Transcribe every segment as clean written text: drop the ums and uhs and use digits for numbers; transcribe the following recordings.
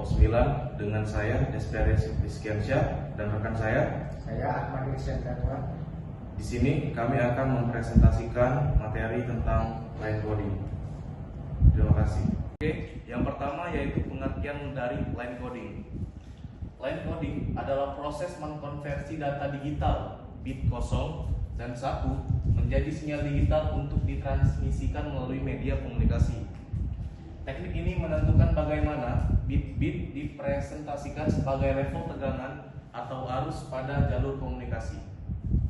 kelompok 9 dengan saya Desperius Rizkiansyah dan rekan saya Ahmad Rizkiansyah. Di sini kami akan mempresentasikan materi tentang line coding. Terima kasih. Oke, yang pertama yaitu pengertian dari line coding. Line coding adalah proses mengkonversi data digital bit 0 dan 1 menjadi sinyal digital untuk ditransmisikan melalui media komunikasi. Teknik ini menentukan bagaimana bit-bit dipresentasikan sebagai level tegangan atau arus pada jalur komunikasi.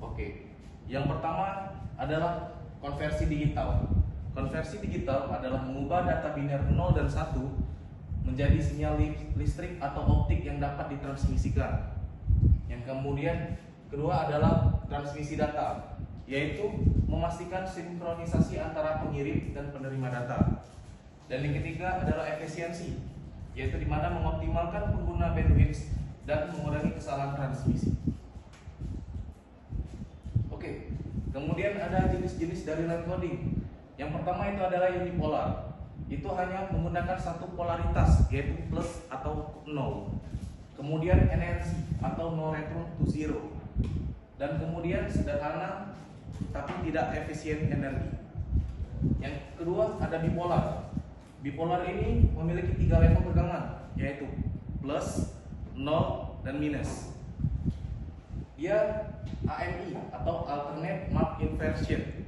Oke, yang pertama adalah konversi digital. Konversi digital adalah mengubah data biner 0 dan 1 menjadi sinyal listrik atau optik yang dapat ditransmisikan. Yang kemudian kedua adalah transmisi data, yaitu memastikan sinkronisasi antara pengirim dan penerima data. Dan yang ketiga adalah efisiensi, yaitu di mana mengoptimalkan pengguna bandwidth dan mengurangi kesalahan transmisi. Oke, kemudian ada jenis-jenis dari line coding. Yang pertama itu adalah unipolar. Itu hanya menggunakan satu polaritas, yaitu plus atau 0. Kemudian energi atau no return to zero. Dan kemudian sederhana tapi tidak efisien energi. Yang kedua ada bipolar. Bipolar ini memiliki 3 level tegangan, yaitu plus, 0, dan minus. Dia AMI atau alternate map inversion.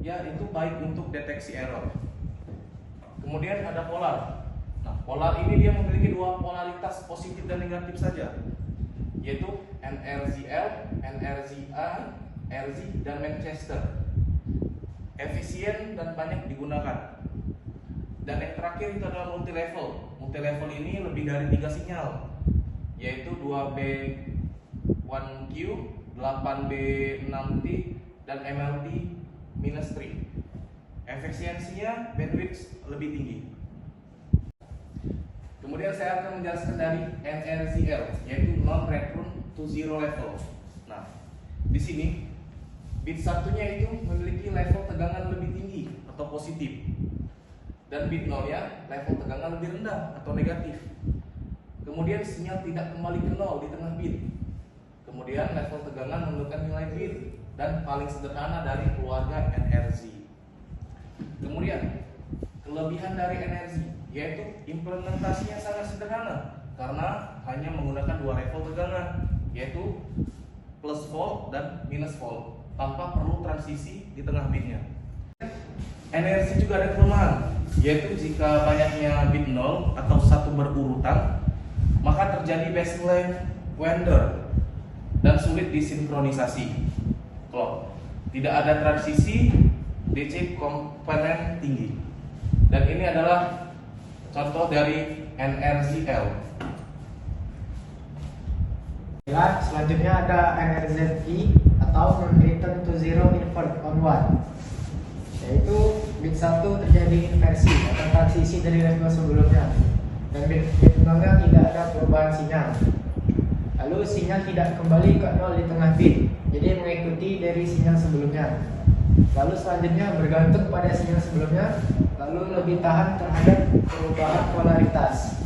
Ya, itu baik untuk deteksi error. Kemudian ada polar. Nah, polar ini dia memiliki 2 polaritas positif dan negatif saja, yaitu NRZL, NRZI, RZ, dan Manchester. Efisien dan banyak digunakan. Dan yang terakhir itu adalah multi-level. Multi-level ini lebih dari 3 sinyal, yaitu 2B1Q, 8B6T, dan MLT-3. Efisiensinya bandwidth lebih tinggi. Kemudian saya akan menjelaskan dari NRZL, yaitu non-return to zero level. Nah, di sini bit satunya itu memiliki level tegangan lebih tinggi atau positif, dan bit 0-nya level tegangan lebih rendah atau negatif. Kemudian sinyal tidak kembali ke 0 di tengah bit. Kemudian level tegangan menentukan nilai bit, dan paling sederhana dari keluarga NRZ. Kemudian kelebihan dari NRZ yaitu implementasinya sangat sederhana karena hanya menggunakan 2 level tegangan, yaitu plus volt dan minus volt, tanpa perlu transisi di tengah bitnya. NRZ juga ada kelemahan, yaitu jika banyaknya bit 0 atau 1 berurutan, maka terjadi baseline wander dan sulit disinkronisasi clock. Tidak ada transisi DC komponen tinggi. Dan ini adalah contoh dari NRZL. Selanjutnya ada NRZI atau non-return to zero invert on one, yaitu bit 1 terjadi inversi atau transisi dari level sebelumnya, dan bit 0-nya tidak ada perubahan sinyal. Lalu sinyal tidak kembali ke 0 di tengah bit, jadi mengikuti dari sinyal sebelumnya. Lalu selanjutnya bergantung pada sinyal sebelumnya, lalu lebih tahan terhadap perubahan polaritas.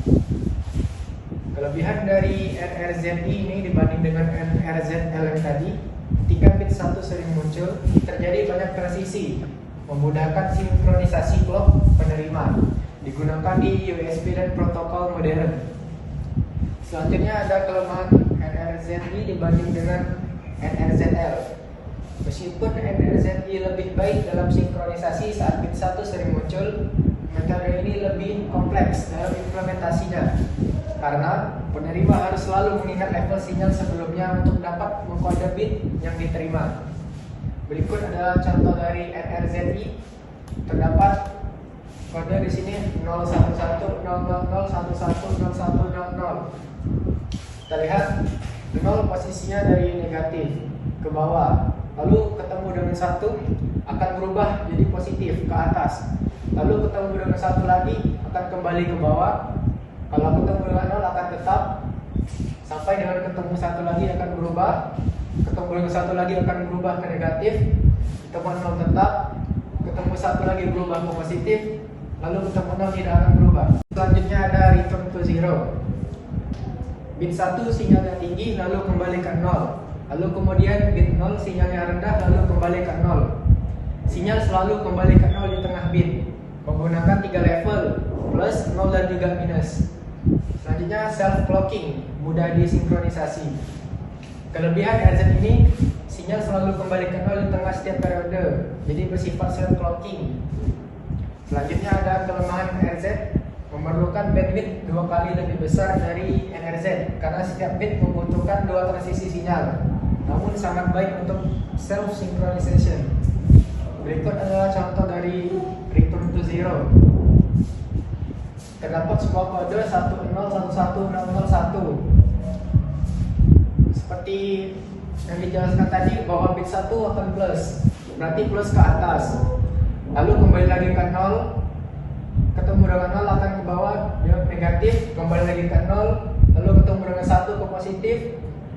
Kelebihan dari NRZI ini dibanding dengan NRZL yang tadi, ketika bit 1 sering muncul, terjadi banyak transisi, memudahkan sinkronisasi clock penerima, digunakan di USB dan protokol modern. Selanjutnya ada kelemahan NRZI dibanding dengan NRZL. Meskipun NRZI lebih baik dalam sinkronisasi saat bit 1 sering muncul, metode ini lebih kompleks dalam implementasinya, karena penerima harus selalu mengingat level sinyal sebelumnya untuk dapat mengkode bit yang diterima. Berikut adalah contoh dari NRZI. Terdapat kode di sini 01100001100. Kita lihat 0 posisinya dari negatif ke bawah, lalu ketemu dengan 1 akan berubah jadi positif ke atas, lalu ketemu dengan 1 lagi akan kembali ke bawah. Kalau ketemu dengan 0 akan tetap, sampai dengan ketemu 1 lagi akan berubah, ketemu dengan 1 lagi akan berubah ke negatif, ketemu 0 tetap, ketemu 1 lagi berubah ke positif, lalu ketemu 0 tidak akan berubah. Selanjutnya ada return to 0. Bit 1 sinyalnya tinggi lalu kembali ke 0. Lalu kemudian bit 0 sinyalnya rendah lalu kembali ke 0. Sinyal selalu kembali ke 0 di tengah bit menggunakan 3 level, plus, 0 dan juga minus. Selanjutnya self clocking, mudah disinkronisasi. Kelebihan RZ ini, sinyal selalu kembali ke 0 di tengah setiap periode, jadi bersifat self clocking. Selanjutnya ada kelemahan RZ, memerlukan bandwidth 2 kali lebih besar dari NRZ karena setiap bit membutuhkan 2 transisi sinyal, namun sangat baik untuk self synchronization. Berikut adalah contoh dari return to 0. Terdapat sebuah kode 1011001. Seperti yang dijelaskan tadi bahwa bit 1 akan plus, berarti plus ke atas. Lalu kembali lagi ke 0, ketemu dengan 0 akan ke bawah, dia negatif, kembali lagi ke 0, lalu ketemu dengan 1 ke positif,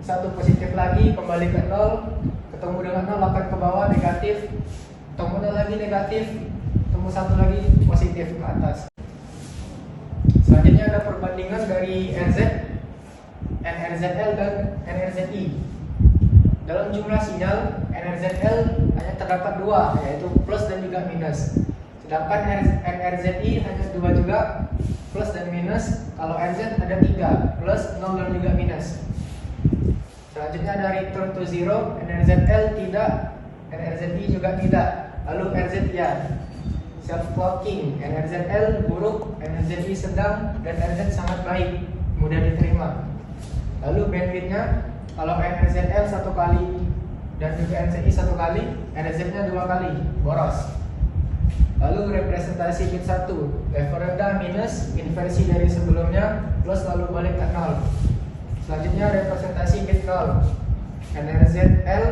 1 positif lagi, kembali ke 0, ketemu dengan 0 akan ke bawah, negatif, ketemu lagi negatif, ketemu 1 lagi positif ke atas. Selanjutnya ada perbandingan dari NZ, NRZL dan NRZI. Dalam jumlah sinyal, NRZL hanya terdapat 2, yaitu plus dan juga minus. Sedangkan NRZI hanya 2 juga, plus dan minus. Kalau NZ ada 3, plus, 0 dan juga minus. Selanjutnya ada return to 0, NRZL tidak, NRZI juga tidak. Lalu RZ ya. Self clocking, NRZL buruk, NRZI sedang, dan RZ sangat baik, mudah diterima. Lalu bandwidthnya, kalau NRZL 1 kali dan juga NCI 1 kali, NRZ-nya 2 kali, boros. Lalu representasi bit 1, level rendah minus, inversi dari sebelumnya, plus lalu balik ke 0. Selanjutnya representasi bit 0, NRZL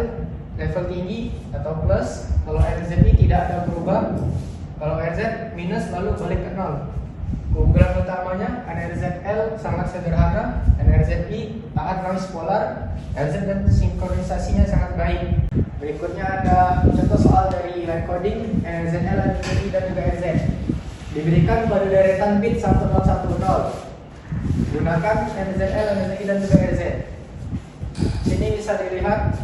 level tinggi atau plus, kalau NRZI tidak ada berubah, kalau RZ minus lalu balik ke 0. Keunggulan utamanya NRZL sangat sederhana, NRZI taat noise polar, RZ dan sinkronisasinya sangat baik. Berikutnya ada contoh soal dari line coding NRZL, NRZI dan juga RZ. Diberikan pada deretan bit 1010. Gunakan NRZL, NRZI dan juga RZ. Sini bisa dilihat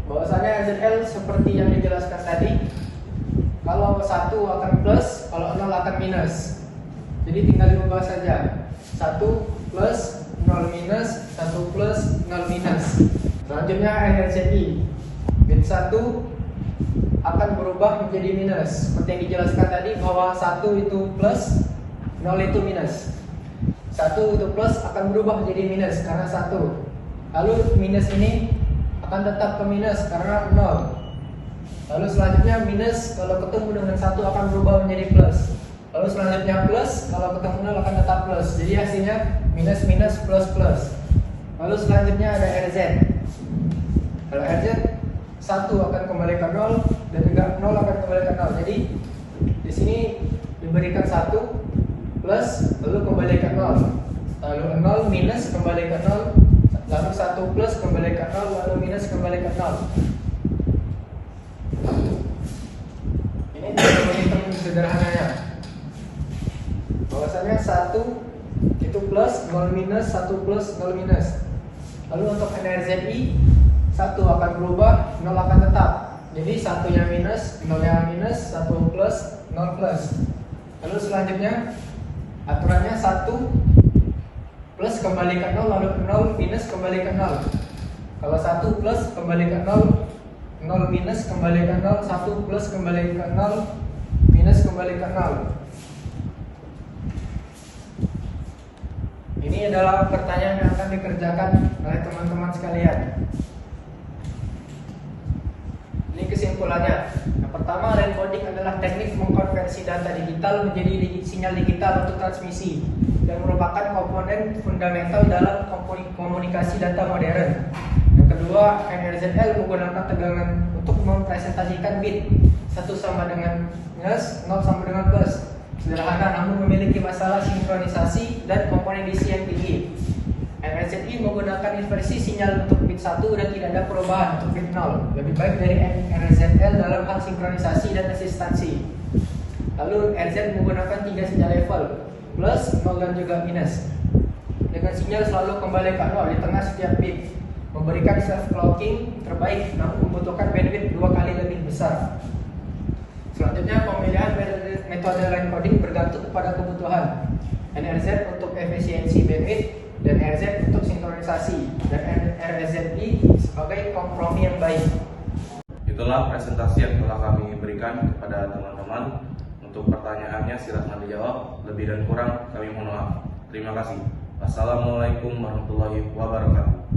bahwasanya NRZL seperti yang dijelaskan tadi. Kalau 1 akan plus, kalau 0 akan minus. Jadi tinggal diubah saja. 1 plus, 0 minus, 1 plus, 0 minus. Selanjutnya NRZI. Bit 1 akan berubah menjadi minus. Seperti yang dijelaskan tadi bahwa 1 itu plus, 0 itu minus. 1 itu plus akan berubah menjadi minus karena 1. Lalu minus ini akan tetap ke minus karena 0. Lalu selanjutnya minus kalau ketemu dengan 1 akan berubah menjadi plus. Lalu selanjutnya plus kalau ketemu 0 akan tetap plus. Jadi hasilnya minus minus plus plus. Lalu selanjutnya ada RZ. Kalau RZ 1 akan kembali ke 0 dan juga 0 akan kembali ke 0. Jadi di sini diberikan 1 plus lalu kembali ke 0. Lalu 0 minus kembali ke 0. Lalu 1 plus kembali ke 0 lalu minus kembali ke 0. Ini menghitung sederhananya. Bahwasanya 1 itu plus, 0 minus, 1 plus, 0 minus. Lalu untuk NRZI 1 akan berubah, 0 akan tetap. Jadi 1-nya minus, 0-nya minus, 1 plus, 0 plus. Lalu selanjutnya aturannya 1 plus kembali ke 0 lalu 0 minus kembali ke 0. Kalau 1 plus kembali ke 0, 0 minus kembali ke 0, 1 plus kembali ke 0, minus kembali ke 0. Ini adalah pertanyaan yang akan dikerjakan oleh teman-teman sekalian. Ini kesimpulannya. Yang pertama, line coding adalah teknik mengkonversi data digital menjadi sinyal digital untuk transmisi dan merupakan komponen fundamental dalam komunikasi data modern. Yang kedua, NRZL menggunakan tegangan untuk mempresentasikan bit 1 sama dengan minus, 0 sama dengan plus. Sederhana namun memiliki masalah sinkronisasi dan komponen DC yang tinggi. NRZI menggunakan inversi sinyal untuk bit 1 dan tidak ada perubahan untuk bit 0. Lebih baik dari NRZL dalam hal sinkronisasi dan asistansi. Lalu RZ menggunakan 3 sinyal level, plus, 0 dan juga minus. Dengan sinyal selalu kembali ke 0 di tengah setiap bit, memberikan self clocking terbaik namun membutuhkan bandwidth 2 kali lebih besar. Selanjutnya, pemilihan metode line coding bergantung kepada kebutuhan. NRZ untuk efisiensi bandwidth dan RZ untuk sinkronisasi, dan RZB sebagai kompromi yang baik. Itulah presentasi yang telah kami berikan kepada teman-teman. Untuk pertanyaannya silakan dijawab. Lebih dan kurang kami mohon maaf. Terima kasih. Wassalamualaikum warahmatullahi wabarakatuh.